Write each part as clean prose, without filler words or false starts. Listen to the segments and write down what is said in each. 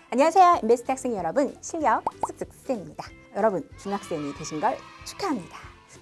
안녕하세요. 엠베스트 학생 여러분, 실력 쓱쓱쌤입니다. 여러분, 중학생이 되신 걸 축하합니다.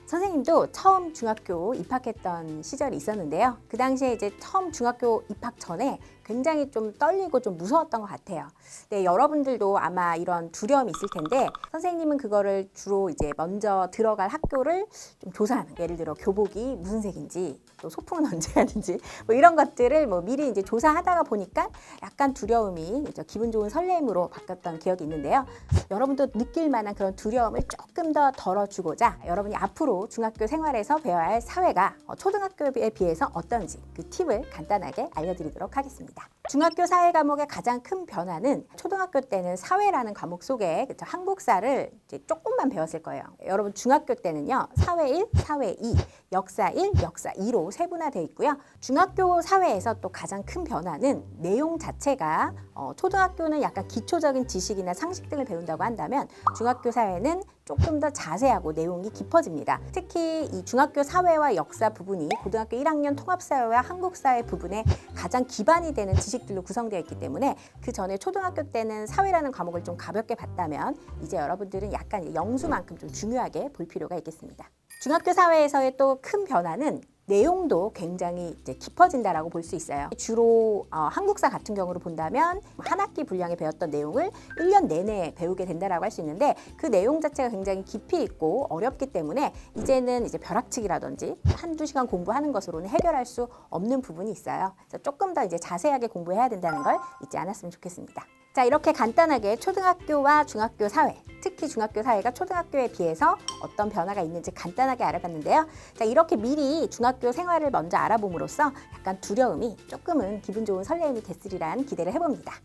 선생님도 처음 중학교 입학했던 시절이 있었는데요. 그 당시에 이제 처음 중학교 입학 전에 굉장히 좀 떨리고 좀 무서웠던 것 같아요. 네, 여러분들도 아마 이런 두려움이 있을 텐데 선생님은 그거를 주로 이제 먼저 들어갈 학교를 좀 조사하는, 예를 들어 교복이 무슨 색인지, 또 소풍은 언제 가는지 뭐 이런 것들을 뭐 미리 이제 조사하다가 보니까 약간 두려움이 기분 좋은 설렘으로 바뀌었던 기억이 있는데요. 여러분도 느낄 만한 그런 두려움을 조금 더 덜어주고자 여러분이 앞으로 중학교 생활에서 배워야 할 사회가 초등학교에 비해서 어떤지 그 팁을 간단하게 알려드리도록 하겠습니다. 중학교 사회 과목의 가장 큰 변화는 초등학교 때는 사회라는 과목 속에 한국사를 이제 조금만 배웠을 거예요. 여러분 중학교 때는요, 사회 1, 사회 2, 역사 1, 역사 2로 세분화되어 있고요. 중학교 사회에서 또 가장 큰 변화는 내용 자체가 초등학교는 약간 기초적인 지식이나 상식들을 배운다고 한다면 중학교 사회는 조금 더 자세하고 내용이 깊어집니다. 특히 이 중학교 사회와 역사 부분이 고등학교 1학년 통합사회와 한국사회 부분에 가장 기반이 되는 지식들로 구성되어 있기 때문에 그 전에 초등학교 때는 사회라는 과목을 좀 가볍게 봤다면 이제 여러분들은 약간 영수만큼 좀 중요하게 볼 필요가 있겠습니다. 중학교 사회에서의 또 큰 변화는 내용도 굉장히 이제 깊어진다라고 볼 수 있어요. 주로 한국사 같은 경우로 본다면 한 학기 분량에 배웠던 내용을 1년 내내 배우게 된다라고 할 수 있는데 그 내용 자체가 굉장히 깊이 있고 어렵기 때문에 이제는 이제 벼락치기라든지 한두 시간 공부하는 것으로는 해결할 수 없는 부분이 있어요. 그래서 조금 더 이제 자세하게 공부해야 된다는 걸 잊지 않았으면 좋겠습니다. 자, 이렇게 간단하게 초등학교와 중학교 사회, 특히 중학교 사회가 초등학교에 비해서 어떤 변화가 있는지 간단하게 알아봤는데요. 자, 이렇게 미리 중학교 생활을 먼저 알아봄으로써 약간 두려움이 조금은 기분 좋은 설렘이 됐으리란 기대를 해봅니다.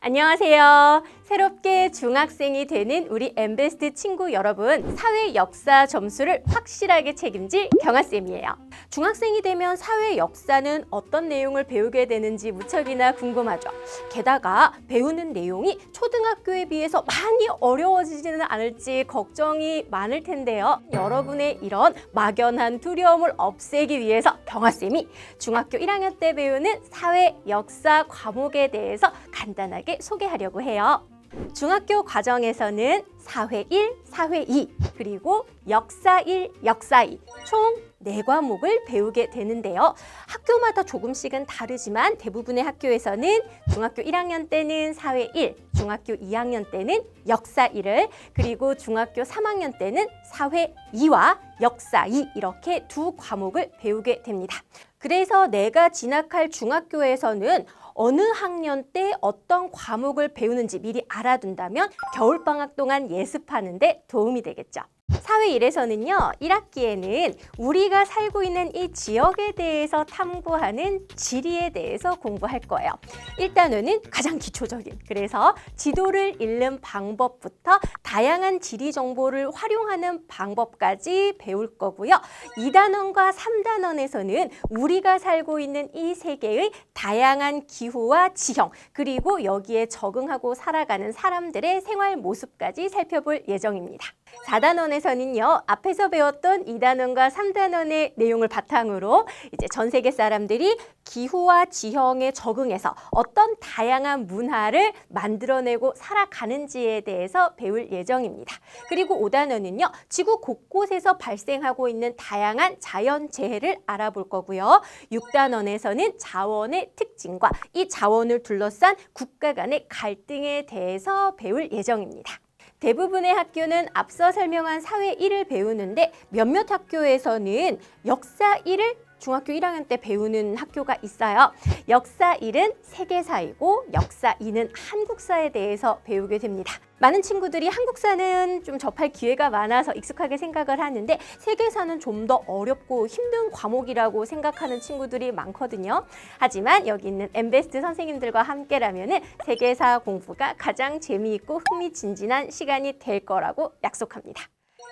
안녕하세요. 새롭게 중학생이 되는 우리 엠베스트 친구 여러분, 사회 역사 점수를 확실하게 책임질 경아쌤이에요. 중학생이 되면 사회 역사는 어떤 내용을 배우게 되는지 무척이나 궁금하죠. 게다가 배우는 내용이 초등학교에 비해서 많이 어려워지지는 않을지 걱정이 많을 텐데요. 여러분의 이런 막연한 두려움을 없애기 위해서 경아쌤이 중학교 1학년 때 배우는 사회 역사 과목에 대해서 간단하게 소개하려고 해요. 중학교 과정에서는 사회 1, 사회 2, 그리고 역사 1, 역사 2, 총 4과목을 배우게 되는데요. 학교마다 조금씩은 다르지만 대부분의 학교에서는 중학교 1학년 때는 사회 1, 중학교 2학년 때는 역사 1을, 그리고 중학교 3학년 때는 사회 2와 역사 2 이렇게 두 과목을 배우게 됩니다. 그래서 내가 진학할 중학교에서는 어느 학년 때 어떤 과목을 배우는지 미리 알아둔다면 겨울방학 동안 예습하는 데 도움이 되겠죠. 사회 1에서는요, 1학기에는 우리가 살고 있는 이 지역에 대해서 탐구하는 지리에 대해서 공부할 거예요. 1단원은 가장 기초적인, 그래서 지도를 읽는 방법부터 다양한 지리 정보를 활용하는 방법까지 배울 거고요. 2단원과 3단원에서는 우리가 살고 있는 이 세계의 다양한 기후와 지형, 그리고 여기에 적응하고 살아가는 사람들의 생활 모습까지 살펴볼 예정입니다. 4단원에서는요, 앞에서 배웠던 2단원과 3단원의 내용을 바탕으로 이제 전 세계 사람들이 기후와 지형에 적응해서 어떤 다양한 문화를 만들어내고 살아가는지에 대해서 배울 예정입니다. 그리고 5단원은요, 지구 곳곳에서 발생하고 있는 다양한 자연재해를 알아볼 거고요. 6단원에서는 자원의 특징과 이 자원을 둘러싼 국가 간의 갈등에 대해서 배울 예정입니다. 대부분의 학교는 앞서 설명한 사회 1을 배우는데 몇몇 학교에서는 역사 1을 중학교 1학년 때 배우는 학교가 있어요. 역사 1은 세계사이고 역사 2는 한국사에 대해서 배우게 됩니다. 많은 친구들이 한국사는 좀 접할 기회가 많아서 익숙하게 생각을 하는데 세계사는 좀 더 어렵고 힘든 과목이라고 생각하는 친구들이 많거든요. 하지만 여기 있는 엠베스트 선생님들과 함께라면 세계사 공부가 가장 재미있고 흥미진진한 시간이 될 거라고 약속합니다.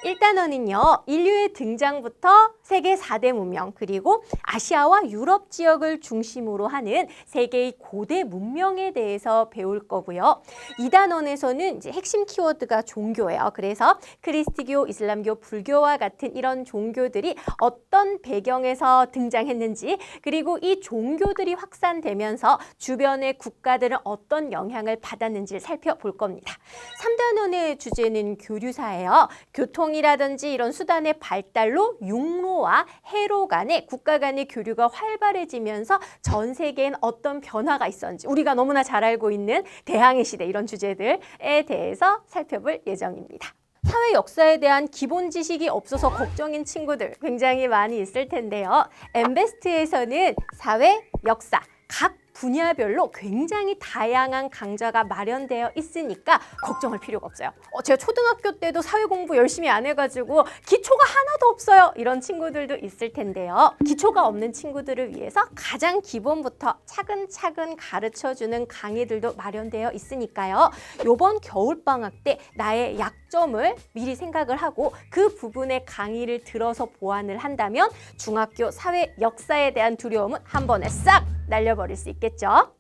1단원은요, 인류의 등장부터 세계 4대 문명, 그리고 아시아와 유럽 지역을 중심으로 하는 세계의 고대 문명에 대해서 배울 거고요. 2단원에서는 이제 핵심 키워드가 종교예요. 그래서 크리스트교, 이슬람교, 불교와 같은 이런 종교들이 어떤 배경에서 등장했는지, 그리고 이 종교들이 확산되면서 주변의 국가들은 어떤 영향을 받았는지를 살펴볼 겁니다. 3단원의 주제는 교류사예요. 교통이라든지 이런 수단의 발달로 육로와 해로 간의 국가 간의 교류가 활발해지면서 전 세계엔 어떤 변화가 있었는지, 우리가 너무나 잘 알고 있는 대항해 시대 이런 주제들에 대해서 살펴볼 예정입니다. 사회 역사에 대한 기본 지식이 없어서 걱정인 친구들 굉장히 많이 있을 텐데요. 엠베스트에서는 사회, 역사, 각 분야별로 굉장히 다양한 강좌가 마련되어 있으니까 걱정할 필요가 없어요. 제가 초등학교 때도 사회 공부 열심히 안 해가지고 기초가 하나도 없어요. 이런 친구들도 있을 텐데요. 기초가 없는 친구들을 위해서 가장 기본부터 차근차근 가르쳐주는 강의들도 마련되어 있으니까요. 이번 겨울방학 때 나의 약점을 미리 생각을 하고 그 부분의 강의를 들어서 보완을 한다면 중학교 사회 역사에 대한 두려움은 한 번에 싹 날려버릴 수 있겠죠.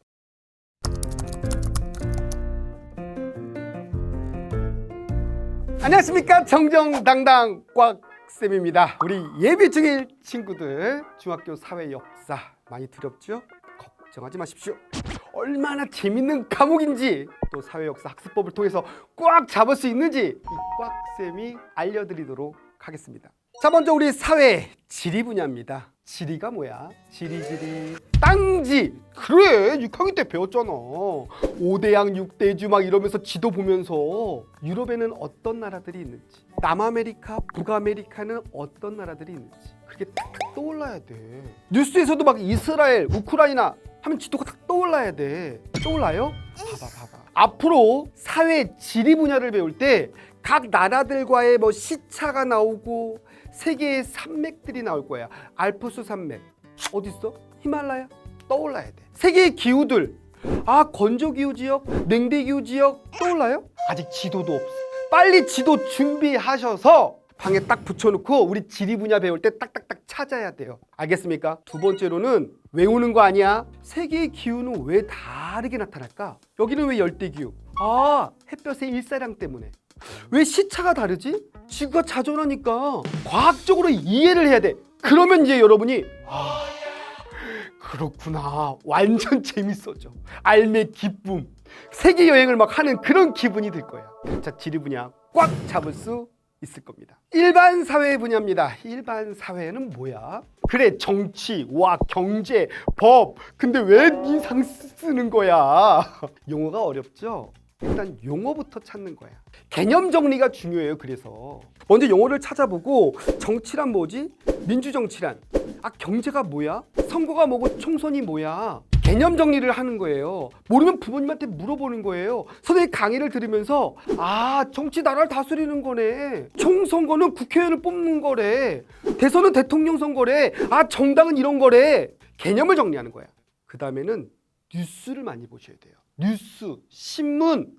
안녕하십니까, 정정당당 꽉쌤입니다. 우리 예비 중일 친구들 중학교 사회 역사 많이 두렵죠? 걱정하지 마십시오. 얼마나 재밌는 과목인지, 또 사회 역사 학습법을 통해서 꽉 잡을 수 있는지 이 꽉쌤이 알려드리도록 하겠습니다. 자, 먼저 우리 사회 지리 분야입니다. 지리가 뭐야? 지리 땅지. 그래, 6학년 때 배웠잖아. 5대양 6대주 막 이러면서 지도 보면서 유럽에는 어떤 나라들이 있는지, 남아메리카, 북아메리카는 어떤 나라들이 있는지 그렇게 딱 떠올라야 돼. 뉴스에서도 막 이스라엘, 우크라이나 하면 지도가 딱 떠올라야 돼. 떠올라요? 봐봐. 앞으로 사회 지리 분야를 배울 때 각 나라들과의 뭐 시차가 나오고 세계의 산맥들이 나올 거야. 알프스 산맥 어디 있어? 히말라야? 떠올라야 돼. 세계의 기후들, 건조기후 지역, 냉대기후 지역 떠올라요? 아직 지도도 없어. 빨리 지도 준비하셔서 방에 딱 붙여놓고 우리 지리 분야 배울 때 딱딱딱 찾아야 돼요. 알겠습니까? 두 번째로는 외우는 거 아니야. 세계의 기후는 왜 다르게 나타날까? 여기는 왜 열대기후? 햇볕의 일사량 때문에. 왜 시차가 다르지? 지구가 자전하니까 과학적으로 이해를 해야 돼. 그러면 이제 여러분이 그렇구나, 완전 재밌어져. 알매 기쁨, 세계 여행을 막 하는 그런 기분이 들 거야. 자, 지리 분야 꽉 잡을 수 있을 겁니다. 일반 사회 분야입니다. 일반 사회는 뭐야? 그래, 정치, 경제, 법. 근데 왜 인상 쓰는 거야? 용어가 어렵죠? 일단 용어부터 찾는 거야. 개념 정리가 중요해요. 그래서 먼저 용어를 찾아보고, 정치란 뭐지? 민주정치란. 경제가 뭐야? 선거가 뭐고 총선이 뭐야? 개념 정리를 하는 거예요. 모르면 부모님한테 물어보는 거예요. 선생님 강의를 들으면서 정치 나라를 다스리는 거네. 총선거는 국회의원을 뽑는 거래. 대선은 대통령 선거래. 정당은 이런 거래. 개념을 정리하는 거야. 그 다음에는 뉴스를 많이 보셔야 돼요. 뉴스, 신문.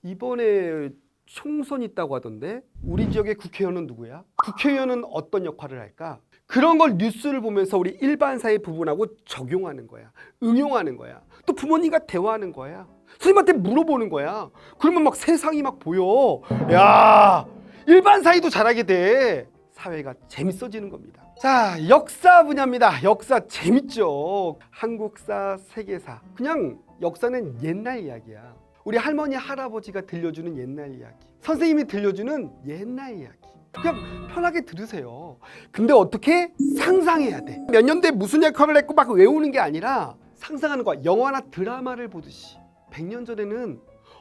이번에 총선 있다고 하던데 우리 지역의 국회의원은 누구야? 국회의원은 어떤 역할을 할까? 그런 걸 뉴스를 보면서 우리 일반 사회 부분하고 적용하는 거야. 응용하는 거야. 또 부모님과 대화하는 거야. 선생님한테 물어보는 거야. 그러면 막 세상이 막 보여. 야, 일반 사회도 잘하게 돼. 사회가 재밌어지는 겁니다. 자, 역사 분야입니다. 역사 재밌죠. 한국사, 세계사. 그냥 역사는 옛날 이야기야. 우리 할머니, 할아버지가 들려주는 옛날 이야기. 선생님이 들려주는 옛날 이야기. 그냥 편하게 들으세요. 근데 어떻게? 상상해야 돼. 몇 년대에 무슨 역할을 했고 막 외우는 게 아니라 상상하는 거야. 영화나 드라마를 보듯이. 100년 전에는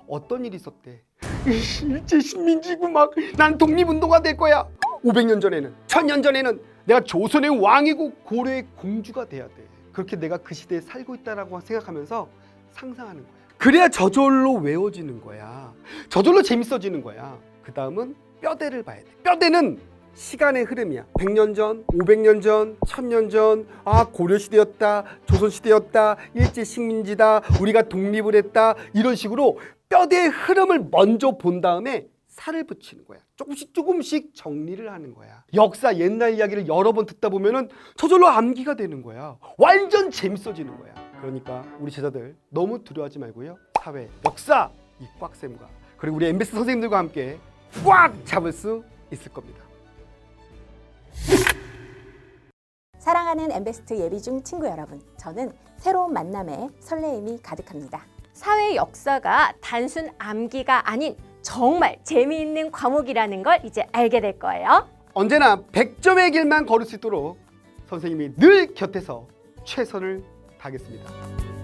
어떤 일이 있었대. 일제 식민지고 막 난 독립운동가 될 거야. 500년 전에는, 1000년 전에는 내가 조선의 왕이고 고려의 공주가 돼야 돼. 그렇게 내가 그 시대에 살고 있다라고 생각하면서 상상하는 거야. 그래야 저절로 외워지는 거야. 저절로 재밌어지는 거야. 그 다음은 뼈대를 봐야 돼. 뼈대는 시간의 흐름이야. 100년 전, 500년 전, 1000년 전, 고려시대였다, 조선시대였다, 일제식민지다, 우리가 독립을 했다, 이런 식으로 뼈대의 흐름을 먼저 본 다음에 살을 붙이는 거야. 조금씩 정리를 하는 거야. 역사 옛날 이야기를 여러 번 듣다 보면은 저절로 암기가 되는 거야. 완전 재밌어지는 거야. 그러니까 우리 제자들 너무 두려워하지 말고요. 사회, 역사 이 꽉쌤과 그리고 우리 MBS 선생님들과 함께 꽉 잡을 수 있을 겁니다. 사랑하는 엠베스트 예비중 친구 여러분, 저는 새로운 만남에 설레임이 가득합니다. 사회 역사가 단순 암기가 아닌 정말 재미있는 과목이라는 걸 이제 알게 될 거예요. 언제나 100점의 길만 걸을 수 있도록 선생님이 늘 곁에서 최선을 다하겠습니다.